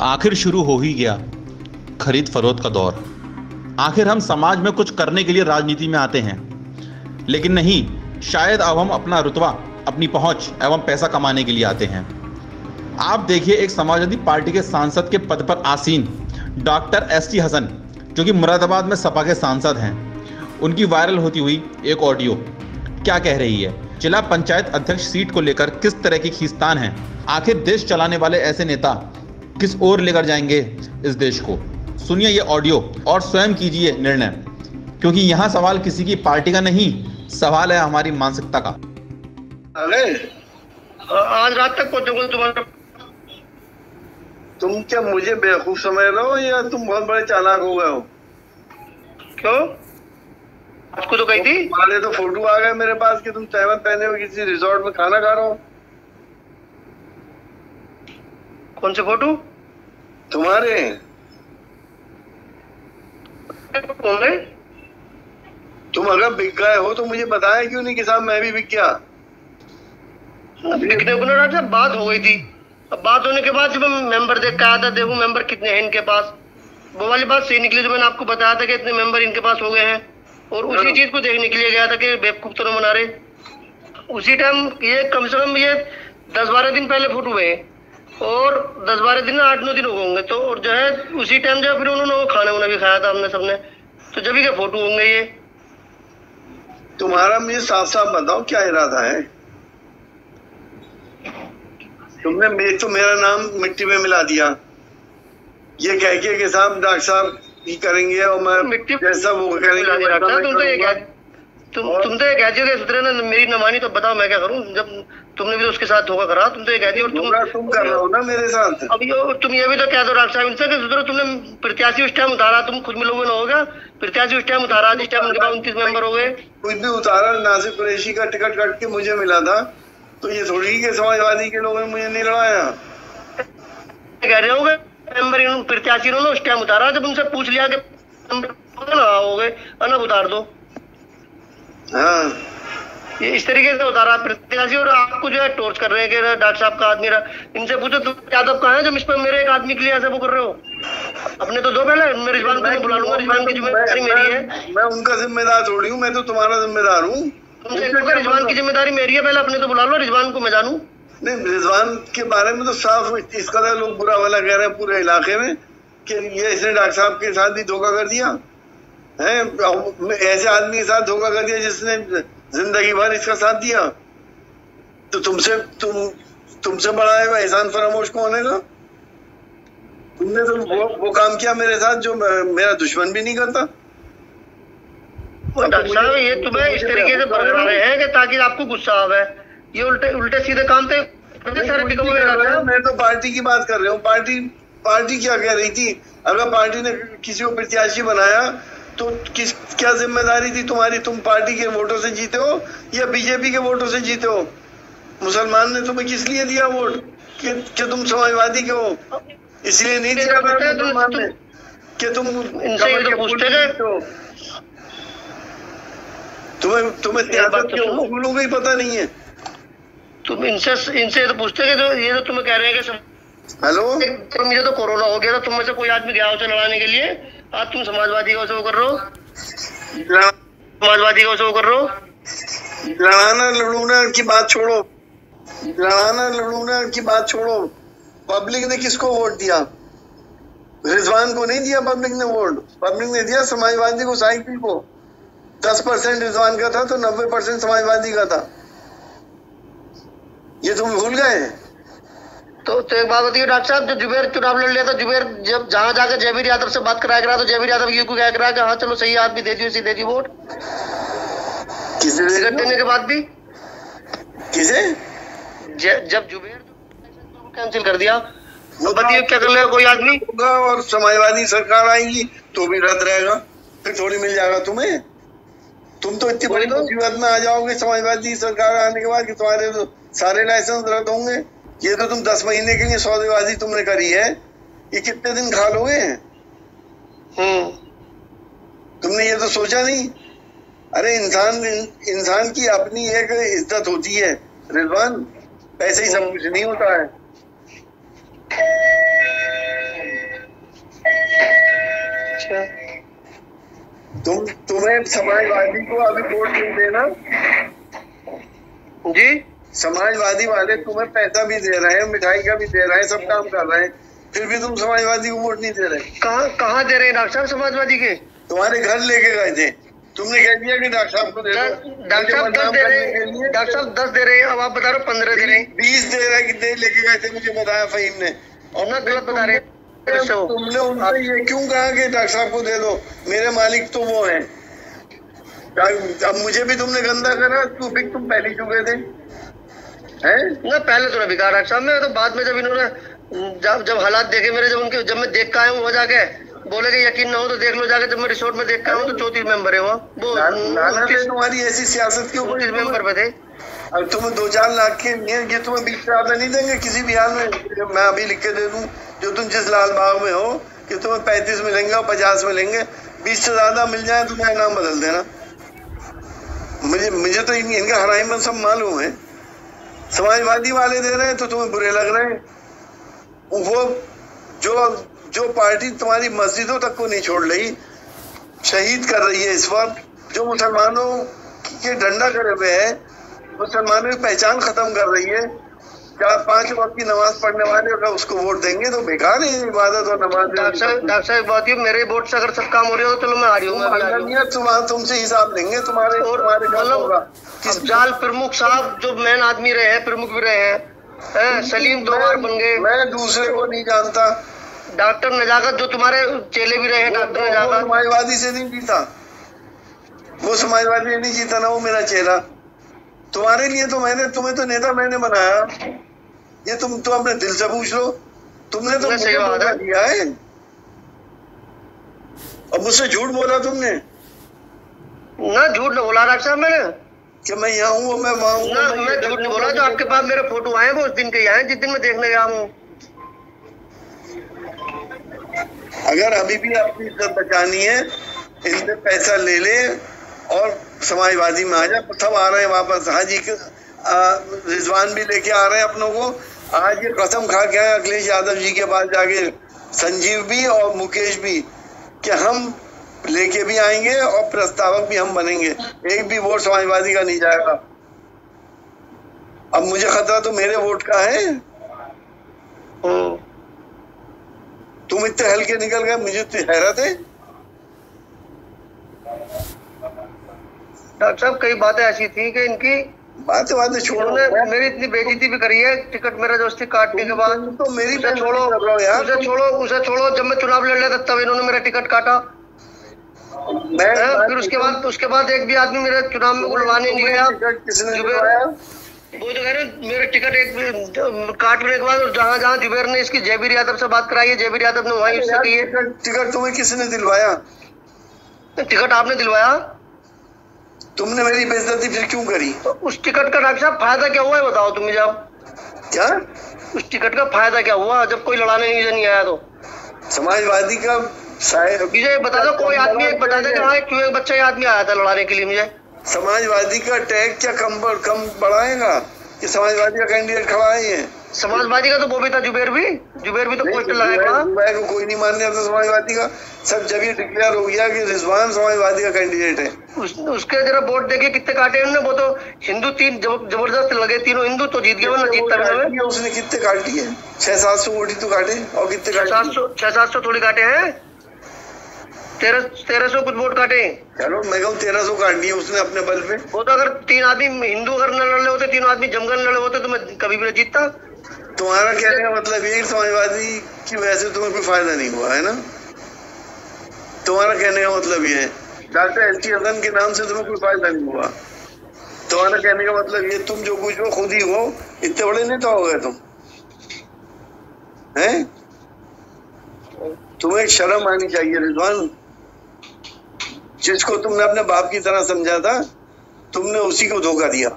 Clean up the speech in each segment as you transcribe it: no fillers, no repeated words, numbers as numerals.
आखिर शुरू हो ही गया खरीद फरोख्त का दौर। आखिर हम समाज में कुछ करने के लिए राजनीति में आते हैं, लेकिन नहीं, शायद अब हम अपना रुतबा, अपनी पहुंच एवं पैसा कमाने के लिए आते हैं। आप देखिए, एक समाजवादी पार्टी के सांसद के पद पर आसीन डॉक्टर एसटी हसन, जो कि मुरादाबाद में सपा के सांसद हैं, उनकी वायरल होती हुई एक ऑडियो क्या कह रही है? जिला पंचायत अध्यक्ष सीट को लेकर किस तरह की खींचतान है? आखिर देश चलाने वाले ऐसे नेता किस ओर लेकर जाएंगे इस देश को? सुनिए ये ऑडियो और स्वयं कीजिए निर्णय, क्योंकि यहाँ सवाल किसी की पार्टी का नहीं, सवाल है हमारी मानसिकता का। अरे आज रात तक पहुंचोगे तुम्हारा। तुम क्या मुझे बेवकूफ समझ रहे हो या तुम बहुत बड़े चालाक हो गए हो? क्यों? आपको तो कही थी। तुम्हारे तो फोटो आ गए मेरे पास कि तुम तहमत पहने हुए किसी रिजॉर्ट में खाना खा रहे हो। कौन से फोटो? तुम्हारे। कौन है? तुम अगर बिक गए हो तो मुझे बताया क्यों नहीं कि साहब मैं भी बिक गया? बिकने को ना बात हो गई थी। अब बात होने के बाद जब मैं मेंबर देख के आया था, देखो मेंबर कितने हैं इनके पास, वो वाली बात सही निकली। जो मैंने आपको बताया था कि इतने मेंबर इनके पास हो गए हैं, और उसी चीज को देखने के लिए गया था कि बेवकूफ तो न बना रहे। उसी टाइम ये कम से कम ये 10-12 दिन पहले फोटो हुए, और 10-12 दिन 8-9 दिन हो होंगे। तो और जो है उसी टाइम जो है फिर उन्होंने वो खाना वाना भी खाया था हमने सबने, तो जब के फोटो होंगे ये। तुम्हारा मुझे साफ साफ बताओ क्या इरादा है? तुमने तो मेरा नाम मिट्टी में मिला दिया, ये कह के साहब डॉक्टर साहब ही करेंगे और मैं मिट्टी जैसा वो करेंगे। तुम तो ये कह दिए सुधरे ना, मेरी न मानी तो बताओ मैं क्या करूं? जब तुमने भी तो उसके साथ धोखा करा, तुम तो ये कह दिए। और तुम कर रहे हो ना मेरे साथ। अब तुम ये भी तो कह दो डॉक्टर साहब इनसे कि सुधरो, तुमने प्रत्याशी उस टाइम उतारा, तुम खुद मिलोगे ना, होगा प्रत्याशी उस टाइम उतारा, जिस टाइम उनके पास 29 मेंबर हो गए। कुछ भी उतारा, नासिर कुरैशी का टिकट कट के मुझे मिला था, तो ये थोड़ी के समाजवादी के लोगों ने मुझे नहीं लड़ाया। कह रहे होगे मेंबर प्रत्याशी उन्होंने उस टाइम उतारा, जब उनसे पूछ लिया कि हो गए अनब उतार दो। हाँ, ये इस तरीके से उतारा प्रत्याशी, और आपको जो है टॉर्च कर रहे हैं कि डॉक्टर साहब का आदमी रहा। इनसे पूछो तुम यादव कहाँ है जब इस पर मेरे एक आदमी के लिए ऐसे वो कर रहे हो? अपने तो दो पहले, मैं रिजवान को बुला लूंगा, रिजवान की जिम्मेदारी मेरी है। मैं उनका जिम्मेदार थोड़ी हूँ, मैं तो तुम्हारा जिम्मेदार हूँ। रिजवान की जिम्मेदारी मेरी है, पहले अपने तो बुला लो, रिजवान को मैं जानू। नहीं, रिजवान के बारे में तो साफ इस कदर लोग बुरा वाला कह रहे हैं पूरे इलाके में कि ये इसने डॉक्टर साहब के साथ भी धोखा कर दिया है। ऐसे आदमी के साथ धोखा कर दिया जिसने जिंदगी भर इसका साथ दिया। तो तुमसे बड़ा है एहसान फरामोश कौन है ना? तुमने तो वो काम किया मेरे साथ जो मेरा दुश्मन भी नहीं करता। डॉक्टर साहब ये तुम्हें इस तरीके से बरगला रहे हैं कि ताकि आपको गुस्सा आवे। ये उल्टे सीधे काम थे सारे। मैं तो पार्टी की बात कर रहा हूँ। पार्टी क्या कह रही थी? अगर पार्टी ने किसी को प्रत्याशी बनाया तो क्या जिम्मेदारी थी तुम्हारी? तुम पार्टी के वोटों से जीते हो या बीजेपी के वोटों से जीते हो? मुसलमान ने तुम्हें किस लिए दिया वोट? कि तुम समाजवादी के हो, इसलिए नहीं दिया मुसलमान ने कि तुम पूछते गए। तुम्हें सियासत के उसूलों का ही पता नहीं है। तुम इनसे तो पूछते कि जो ये तो तुम्हें कह रहे हैं कि हेलो, मुझे तो कोरोना हो गया था, तुम में से कोई आदमी गया उसे लड़ाने के लिए, आज तुम समाजवादी को वो कर रहे हो, समाजवादी को वो कर रहे हो। लड़ाना लड़ूना की बात छोड़ो, लड़ाना लड़ूना की बात छोड़ो। पब्लिक ने किसको वोट दिया? रिजवान को नहीं दिया पब्लिक ने वोट। पब्लिक ने दिया समाजवादी को, साइकिल को। 10% रिजवान का था तो 90% समाजवादी का था। ये तुम भूल गए? तो एक बात होती है डॉक्टर साहब, जब जुबेर चुनाव लड़ लिया था, जुबेर जब जहां जाकर जयवीर यादव से बात कराया करा, तो जयवीर यादव ये को क्या करा कि हाँ चलो सही आदमी दे दी, उसी दे दी वोट। किसे देने के बाद भी किसे? जब जुबेर कैंसिल कर दिया, तो बताइए क्या कर लेगा कोई आदमी? होगा और समाजवादी सरकार आएगी तो भी रद्द रहेगा, फिर थोड़ी मिल जाएगा तुम्हें। तुम तो इतनी बड़ी मुसीबत में आ जाओगे समाजवादी सरकार आने के बाद कि तुम्हारे तो सारे लाइसेंस रद्द होंगे। ये तो तुम 10 महीने के लिए सौदेबाजी तुमने करी है, ये कितने दिन खा लोगे? तुमने ये तो सोचा नहीं। अरे इंसान की अपनी एक इज्जत होती है रिजवान, पैसे ही सब कुछ नहीं होता है। अच्छा, तुम्हें समाजवादी को अभी वोट नहीं देना जी समाजवादी वाले तुम्हें पैसा भी दे रहे हैं, मिठाई का भी दे रहे हैं, सब काम कर रहे हैं, फिर भी तुम समाजवादी को वोट नहीं दे रहे। कहाँ दे रहे हैं डॉक्टर साहब समाजवादी के? तुम्हारे घर लेके गए थे, तुमने कह दिया कि डॉक्टर साहब को दे दो। डॉक्टर साहब 10 दे रहे हैं, डॉक्टर साहब 10 दे रहे हैं, अब आप बता रहे हो 15 दे रहे हैं। 20 दे रहे हैं, कितने लेके गए थे मुझे बताया फहीम ने, और ना गलत बता रहे हैं। तुमने उनसे ये क्यों कहा कि डॉक्टर साहब को दे दो, मेरे मालिक तो वो हैं। अब मुझे भी तुमने गंदा करा, तुम पहले चुके थे हैं ना, पहले तो बिकार डॉक्टर साहब में, तो बाद में जब इन्होंने जब हालात देखे मेरे, जब मैं देख के आया हूँ वो जाके बोले कि यकीन ना हो तो देख लो जाके, जब मैं रिसोर्ट में देख के आया हूँ तो 34 मेंबर है वो तुम्हारी ऐसी सियासत क्यों? 29 मेंबर पे थे। अब तुम्हें 2-4 लाख के ये तुम्हें 20 से ज्यादा नहीं देंगे किसी भी हाल में। मैं अभी लिख के दे दूं, जो तुम जिस लाल बाग में हो कि तुम्हें 35 मिलेंगे और 50 मिलेंगे, 20 से ज्यादा मिल जाए तो मेरा नाम बदल देना। मुझे तो इनका हराइमन सब मालूम है। समाजवादी वाले दे रहे हैं तो तुम्हें बुरे लग रहे हैं। वो जो पार्टी तुम्हारी मस्जिदों तक को नहीं छोड़ रही, शहीद कर रही है इस वक्त, जो मुसलमानों के डंडा करे हुए है, मुसलमानों की पहचान खत्म कर रही है, क्या 5 वक्त की नमाज पढ़ने वाले अगर उसको वोट देंगे तो बेकार है इबादत और नमाज। डॉक्टर साहब बात है, मेरे वोट से अगर सब काम हो रहा हो तो चलो मैं आ रही हूँ, तुमसे हिसाब लेंगे तुम्हारे मतलब जाल प्रमुख साहब जो मेन आदमी रहे हैं, प्रमुख भी रहे हैं, सलीम 2 बार बन गए। मैं दूसरे को नहीं जानता। डॉक्टर नजाकत जो तुम्हारे चेले भी रहे हैं, डॉक्टर नजाकत समाजवादी से नहीं जीता, वो समाजवादी से नहीं जीता ना, वो मेरा चेला। तुम्हारे लिए तो तुम्हें तो नेता मैंने बनाया, ये तुम तो अपने दिल से पूछ लो। तुमने तो मुझे धोखा दिया है और मुझसे झूठ बोला तुमने। ना झूठ नहीं बोला डॉक्टर साहब मैंने, कि मैं यहाँ हूँ मैं वहाँ हूँ। ना मैं झूठ नहीं बोला, जो आपके पास मेरे फोटो आए वो उस दिन के आए जिस दिन मैं देखने गया हूँ। अगर अभी भी अपनी इज्जत बचानी है, इनसे पैसा ले ले और समाजवादी में आ जा। सब आ रहे हैं वापस, हाजी रिजवान भी लेके आ रहे हैं अपनों को। आज ये कसम खा के आए अखिलेश यादव जी के पास जाके, संजीव भी और मुकेश भी, कि हम लेके भी आएंगे और प्रस्तावक भी हम बनेंगे, एक भी वोट समाजवादी का नहीं जाएगा। अब मुझे खतरा तो मेरे वोट का है। तुम इतने हल्के निकल गए, मुझे तो हैरत है। डॉक्टर साहब कई बातें ऐसी थी कि इनकी बातें छोड़ो, मेरी इतनी बेइज्जती भी करी है, टिकट मेरा दोस्ती काटने के बाद। तो मेरी उसे छोड़ो, जब मैं चुनाव लड़ रहा था तब इन्होंने मेरा टिकट काटा। फिर उसके बाद एक भी आदमी मेरे चुनाव में बुलवाने नहीं गया। वो जो है ना, मेरे टिकट एक काटने के बाद जहाँ जुबेर ने इसकी जयवीर यादव से बात कराई है, जयवीर यादव ने वहीं उससे की है। टिकट तुम्हें किसने दिलवाया? टिकट आपने दिलवाया। तुमने मेरी बेइज्जती फिर क्यों करी? तो उस टिकट का डॉक्टर साहब फायदा क्या हुआ है बताओ तुम मुझे। क्या उस टिकट का फायदा क्या हुआ जब कोई लड़ाने नहीं आया? तो समाजवादी का मुझे बता दो, कोई आदमी एक बता दे कि हाँ क्यों एक बच्चा आदमी आया था लड़ाने के लिए। मुझे समाजवादी का टैग क्या कम बढ़ाएगा कि समाजवादी का कैंडिडेट खड़ा है? ये समाजवादी का तो वो भी था, जुबेर भी तो पोस्टर लगाया। को कोई नहीं मान रहा था समाजवादी का, सब जगह डिक्लेयर हो गया कि रिजवान समाजवादी का कैंडिडेट है। उसके जरा वोट देखिए कितने काटे उन्होंने। वो तो हिंदू 3 जबरदस्त लगे, तीनों हिंदू तो जीत गए, वरना जीतता भी। उसने कितने काटी है? 600-700 वोट ही तो काटे। और कितने 600-700 थोड़ी काटे हैं, 1300 कुछ वोट काटे। चलो मैं कहूँ 1300 काट दिए उसने अपने बल पे। वो तो अगर 3 आदमी हिंदू अगर न लड़ रहे होते, 3 आदमी जमगन लड़े होते तो मैं कभी भी नहीं जीतता। तुम्हारा कहने का मतलब ये समाजवादी की वजह से तुम्हें कोई फायदा नहीं हुआ है ना? तुम्हारा कहने का मतलब ये है डॉक्टर एस.टी. हसन के नाम से तुम्हें कोई फायदा नहीं हुआ। तुम्हारा कहने का मतलब ये, तुम जो कुछ हो खुद ही हो, इतने बड़े नेता हो गए तुम हैं। तुम्हें शर्म आनी चाहिए रिजवान। जिसको तुमने अपने बाप की तरह समझा था, तुमने उसी को धोखा दिया।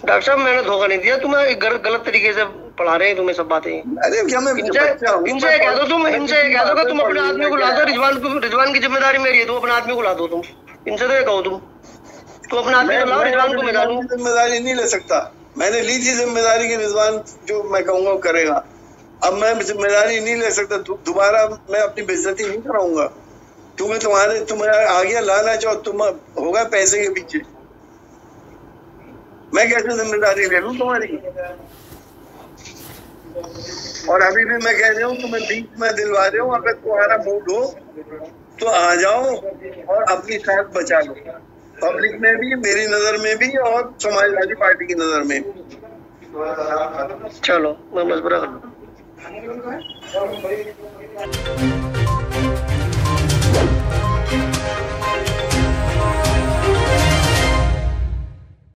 डॉक्टर साहब मैंने धोखा नहीं दिया, तुम्हें गलत तरीके से पढ़ा रहे हैं तुम्हें सब बातें। अरे क्या मैं इनसे कह दो तुम अपने आदमी को ला दो। रिजवान की जिम्मेदारी मेरी है, तुम अपने आदमी को ला दो। तुम इनसे तो ये कहो तुम अपने आदमी को लाओ, रिजवान को मैं जिम्मेदारी नहीं ले सकता। मैंने ली थी जिम्मेदारी की रिजवान जो मैं कहूँगा वो करेगा। अब मैं जिम्मेदारी नहीं ले सकता, दोबारा मैं अपनी बेइज्जती नहीं कराऊंगा क्योंकि तुम्हारे आ गया लालच और तुम होगा पैसे के पीछे। मैं कैसे जिम्मेदारी ले लूं तुम्हारी? और अभी भी मैं कह रहा हूँ तुम्हें बीच में दिलवा रहा हूँ, अगर तुम्हारा मूड हो तो आ जाओ और अपनी साथ बचा लो, पब्लिक में भी, मेरी नजर में भी और समाजवादी पार्टी की नजर में भी। चलो मैं मशवरा